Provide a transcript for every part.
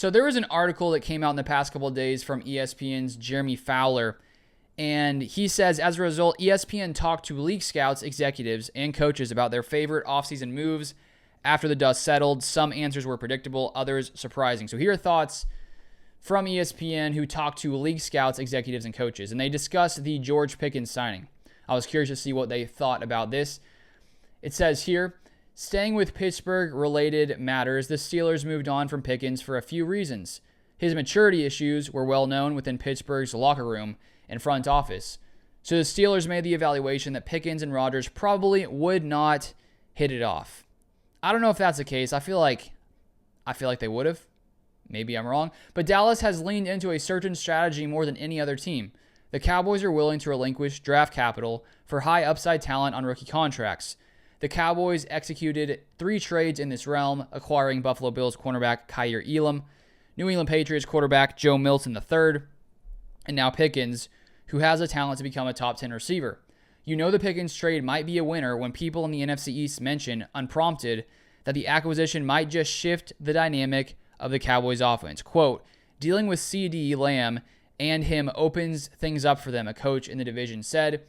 So there was an article that came out in the past couple of days from ESPN's Jeremy Fowler, and he says, as a result, ESPN talked to league scouts, executives, and coaches about their favorite offseason moves after the dust settled. Some answers were predictable, others surprising. So here are thoughts from ESPN who talked to league scouts, executives, and coaches, and they discussed the George Pickens signing. I was curious to see what they thought about this. It says here, staying with Pittsburgh-related matters, the Steelers moved on from Pickens for a few reasons. His maturity issues were well known within Pittsburgh's locker room and front office. So the Steelers made the evaluation that Pickens and Rodgers probably would not hit it off. I don't know if that's the case. I feel like they would have. Maybe I'm wrong. But Dallas has leaned into a certain strategy more than any other team. The Cowboys are willing to relinquish draft capital for high upside talent on rookie contracts. The Cowboys executed 3 trades in this realm, acquiring Buffalo Bills cornerback Kyer Elam, New England Patriots quarterback Joe Milton III, and now Pickens, who has the talent to become a top 10 receiver. You know the Pickens trade might be a winner when people in the NFC East mention, unprompted, that the acquisition might just shift the dynamic of the Cowboys offense. Quote, dealing with CeeDee Lamb and him opens things up for them, a coach in the division said.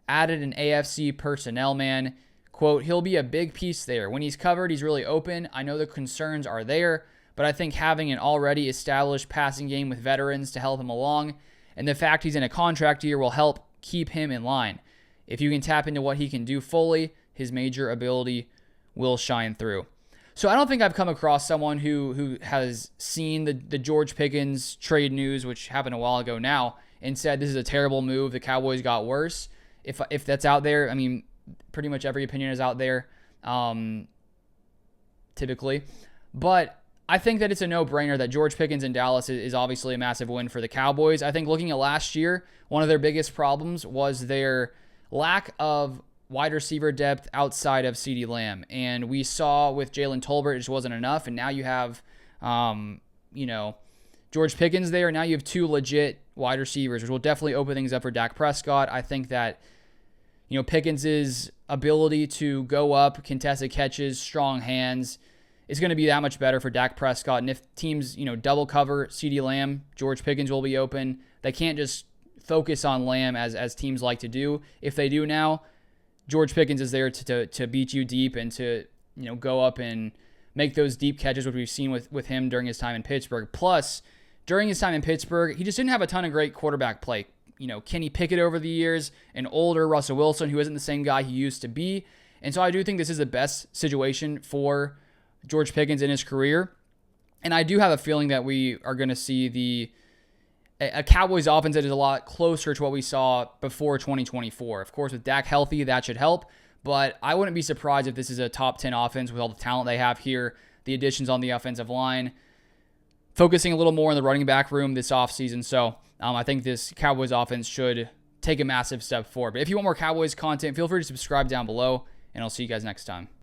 Added an AFC personnel man. Quote, he'll be a big piece there. When he's covered, he's really open. I know the concerns are there, but I think having an already established passing game with veterans to help him along, and the fact he's in a contract year will help keep him in line. If you can tap into what he can do fully, his major ability will shine through. So I don't think I've come across someone who has seen the George Pickens trade news, which happened a while ago now, and said this is a terrible move. The Cowboys got worse. If that's out there, I mean, pretty much every opinion is out there, typically. But I think that it's a no-brainer that George Pickens in Dallas is obviously a massive win for the Cowboys. I think looking at last year, one of their biggest problems was their lack of wide receiver depth outside of CeeDee Lamb. And we saw with Jalen Tolbert, it just wasn't enough. And now you have, George Pickens there. Now you have 2 legit wide receivers, which will definitely open things up for Dak Prescott. I think that, Pickens' ability to go up, contested catches, strong hands is going to be that much better for Dak Prescott. And if teams, double cover CeeDee Lamb, George Pickens will be open. They can't just focus on Lamb as teams like to do. If they do now, George Pickens is there to beat you deep and to, go up and make those deep catches, which we've seen with him during his time in Pittsburgh. Plus, during his time in Pittsburgh, he just didn't have a ton of great quarterback play. Kenny Pickett over the years, an older Russell Wilson who isn't the same guy he used to be. And so I do think this is the best situation for George Pickens in his career. And I do have a feeling that we are going to see a Cowboys offense that is a lot closer to what we saw before 2024. Of course, with Dak healthy, that should help. But I wouldn't be surprised if this is a top 10 offense with all the talent they have here, the additions on the offensive line, focusing a little more in the running back room this offseason. So I think this Cowboys offense should take a massive step forward. But if you want more Cowboys content, feel free to subscribe down below, and I'll see you guys next time.